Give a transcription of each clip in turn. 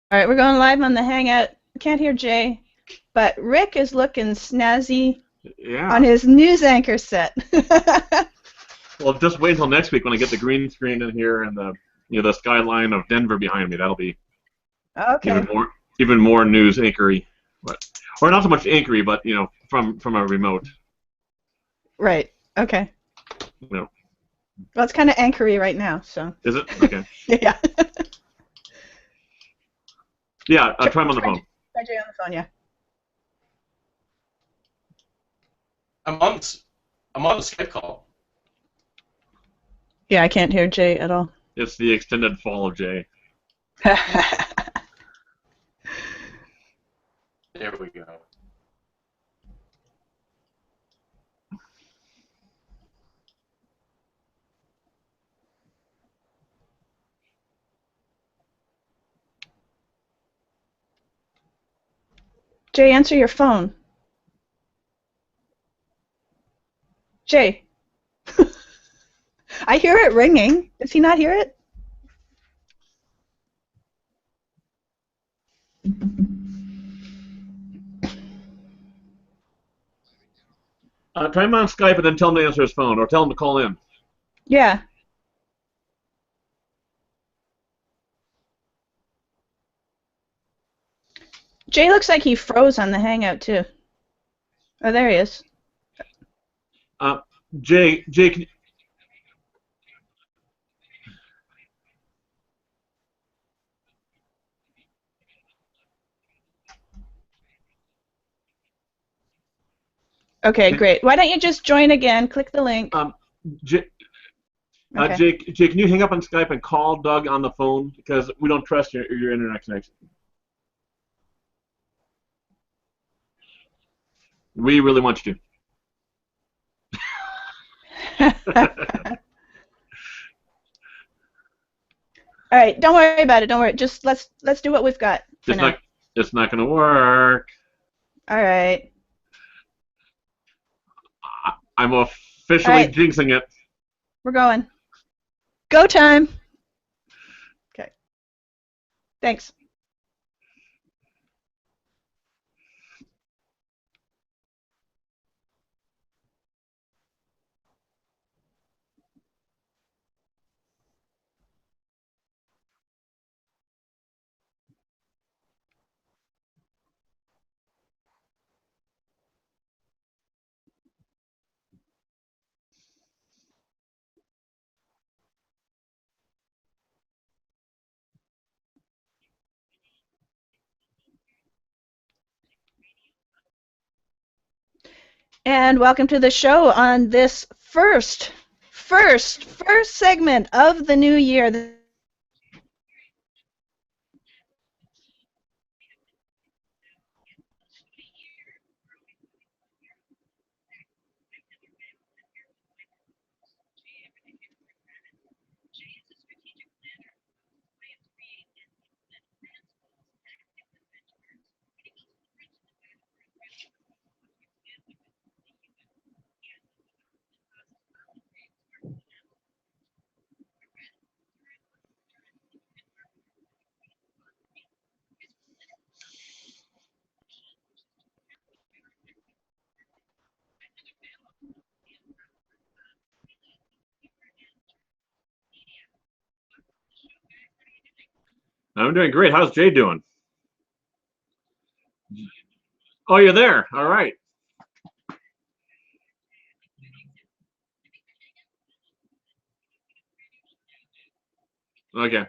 All right, we're going live on the Hangout. Can't hear Jay, but Rick is looking snazzy on his news anchor set. Well, just wait until next week when I get the green screen in here and the skyline of Denver behind me. That'll be Okay. even more news anchory, or not so much anchory, but from a remote. Right. Okay. Well, it's kind of anchory right now, so. Is it? Okay. Yeah. Yeah, I'll try him on the phone. Try Jay on the phone, yeah. I'm on the Skype call. Yeah, I can't hear Jay at all. It's the extended fall of Jay. There we go. Jay, answer your phone. Jay. I hear it ringing. Does he not hear it? Try him on Skype and then tell him to answer his phone, or tell him to call in. Yeah. Jay looks like he froze on the Hangout, too. Oh, there he is. Jay, can you... Okay, great. Why don't you just join again? Click the link. Jay, can you hang up on Skype and call Doug on the phone, because we don't trust your internet connection. We really want you to. All right, don't worry about it. Don't worry. Just let's do what we've got for now. It's not going to work. All right. I'm officially jinxing it. We're going. Go time. Okay. Thanks. And welcome to the show on this first segment of the new year. I'm doing great. How's Jay doing? Oh, you're there. All right. Okay.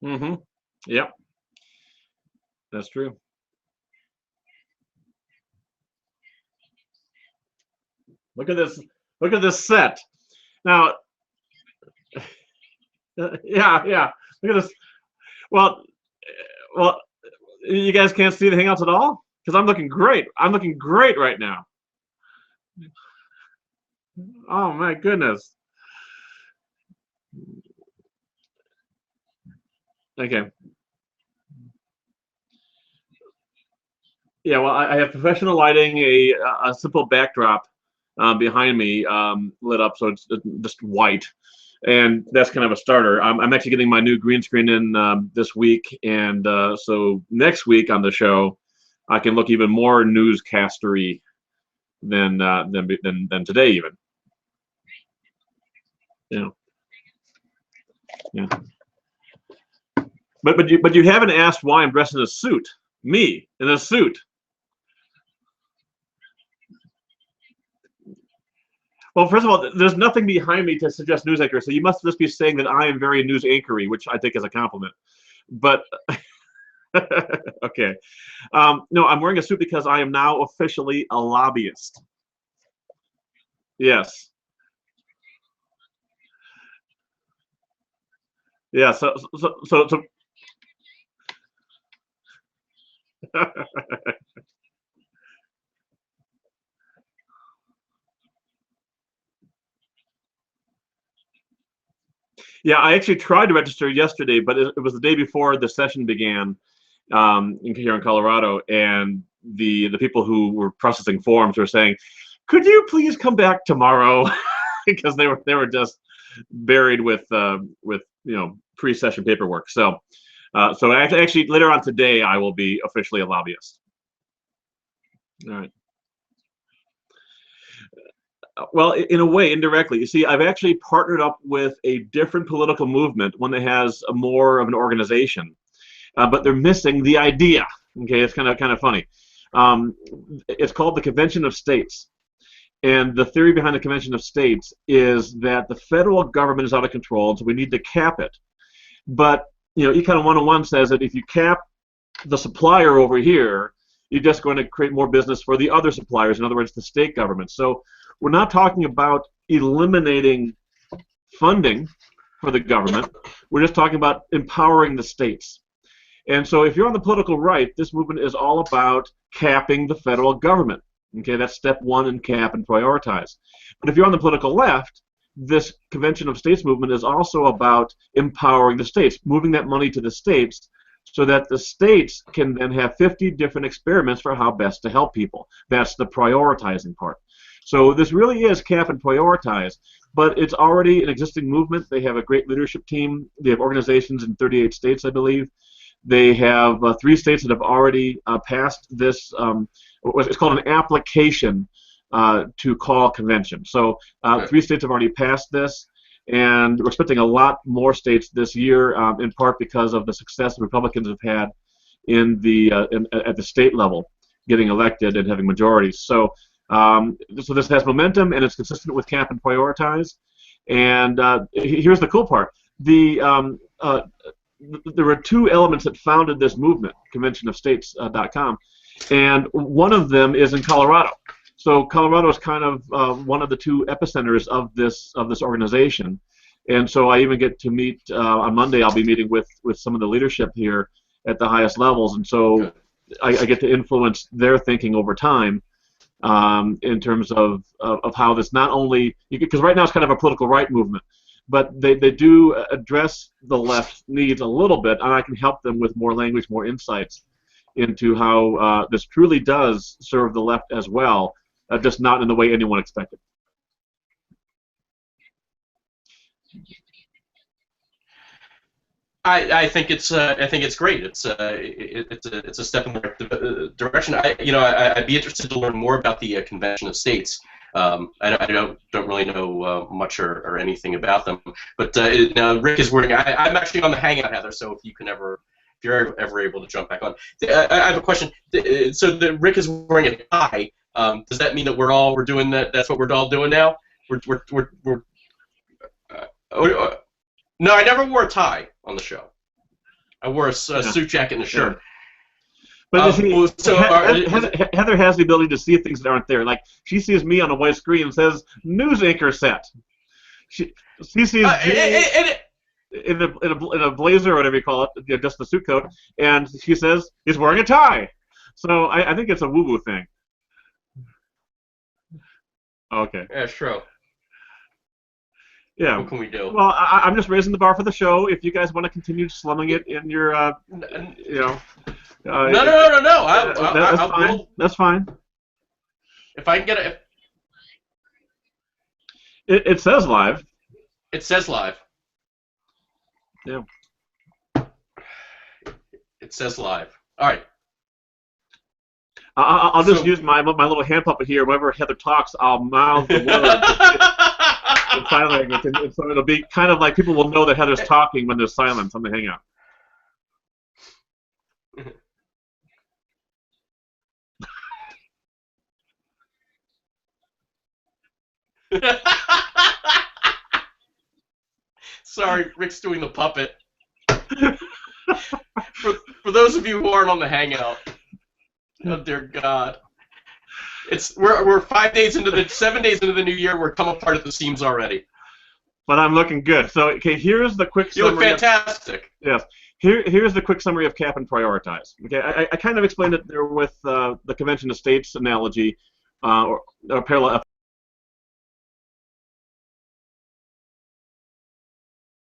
Mm-hmm. Yep. That's true. Look at this. Look at this set. Now, yeah. Look at this. Well, You guys can't see the Hangouts at all? Because I'm looking great. I'm looking great right now. Oh, my goodness. Okay. Yeah, well, I have professional lighting, a simple backdrop behind me lit up, so it's just white. And that's kind of a starter. I'm actually getting my new green screen in this week, and so next week on the show, I can look even more newscastery than today even. Yeah. Yeah. But you haven't asked why I'm dressed in a suit. Me in a suit. Well, first of all, there's nothing behind me to suggest news anchor, so you must just be saying that I am very news anchory, which I think is a compliment. But okay, no, I'm wearing a suit because I am now officially a lobbyist. Yes. Yeah. So yeah, I actually tried to register yesterday, but it was the day before the session began here in Colorado, and the people who were processing forms were saying, "Could you please come back tomorrow?" Because they were just buried with pre-session paperwork. So actually later on today I will be officially a lobbyist. All right. Well, in a way, indirectly. You see, I've actually partnered up with a different political movement, one that has more of an organization, but they're missing the idea. Okay, it's kind of funny. It's called the Convention of States, and the theory behind the Convention of States is that the federal government is out of control, so we need to cap it. But Econ 101 says that if you cap the supplier over here, you're just going to create more business for the other suppliers. In other words, the state government. So we're not talking about eliminating funding for the government. We're just talking about empowering the states. And so if you're on the political right, this movement is all about capping the federal government. Okay, that's step one in cap and prioritize. But if you're on the political left, this Convention of States movement is also about empowering the states, moving that money to the states so that the states can then have 50 different experiments for how best to help people. That's the prioritizing part. So this really is cap and prioritize, but it's already an existing movement. They have a great leadership team. They have organizations in 38 states, I believe. They have 3 states that have already passed this. It's called an application to call convention. So 3 states have already passed this, and we're expecting a lot more states this year, in part because of the success the Republicans have had in at the state level, getting elected and having majorities. So this has momentum, and it's consistent with cap and prioritize. And here's the cool part: there were 2 elements that founded this movement, conventionofstates.com, and one of them is in Colorado. So Colorado is kind of one of the 2 epicenters of this organization, and so I even get to meet on Monday. I'll be meeting with some of the leadership here at the highest levels, and so I get to influence their thinking over time in terms of how this not only, because right now it's kind of a political right movement, but they do address the left needs a little bit, and I can help them with more language, more insights into how this truly does serve the left as well, just not in the way anyone expected. I think it's great. It's a step in the right direction. I'd be interested to learn more about the Convention of States. I don't really know much or anything about them. But now Rick is wearing. I'm actually on the Hangout, Heather. So if you're ever able to jump back on, I have a question. So Rick is wearing a tie. Does that mean that we're doing that? That's what we're all doing now. No, I never wore a tie on the show. I wore a suit jacket and a shirt. But Heather has the ability to see things that aren't there. Like, she sees me on a white screen and says, "News anchor set." She sees in a blazer or whatever you call it, just the suit coat, and she says he's wearing a tie. So I think it's a woo-woo thing. Okay. Yeah, sure. Yeah. What can we do? Well, I'm just raising the bar for the show. If you guys want to continue slumming it in your, you know. No. That's fine. That's fine. If I can get it. It says live. It says live. Yeah. It says live. All right. I'll just use my little hand puppet here. Whenever Heather talks, I'll mouth the words in sign language, and so it'll be kind of like people will know that Heather's talking when there's silence on the Hangout. Sorry, Rick's doing the puppet. For those of you who aren't on the Hangout, oh dear God, we're 7 days into the new year. We're come apart at the seams already. But I'm looking good. So okay, here's the quick summary. You look fantastic. Yes. Here's the quick summary of cap and prioritize. Okay, I kind of explained it there with the convention of states analogy, or parallel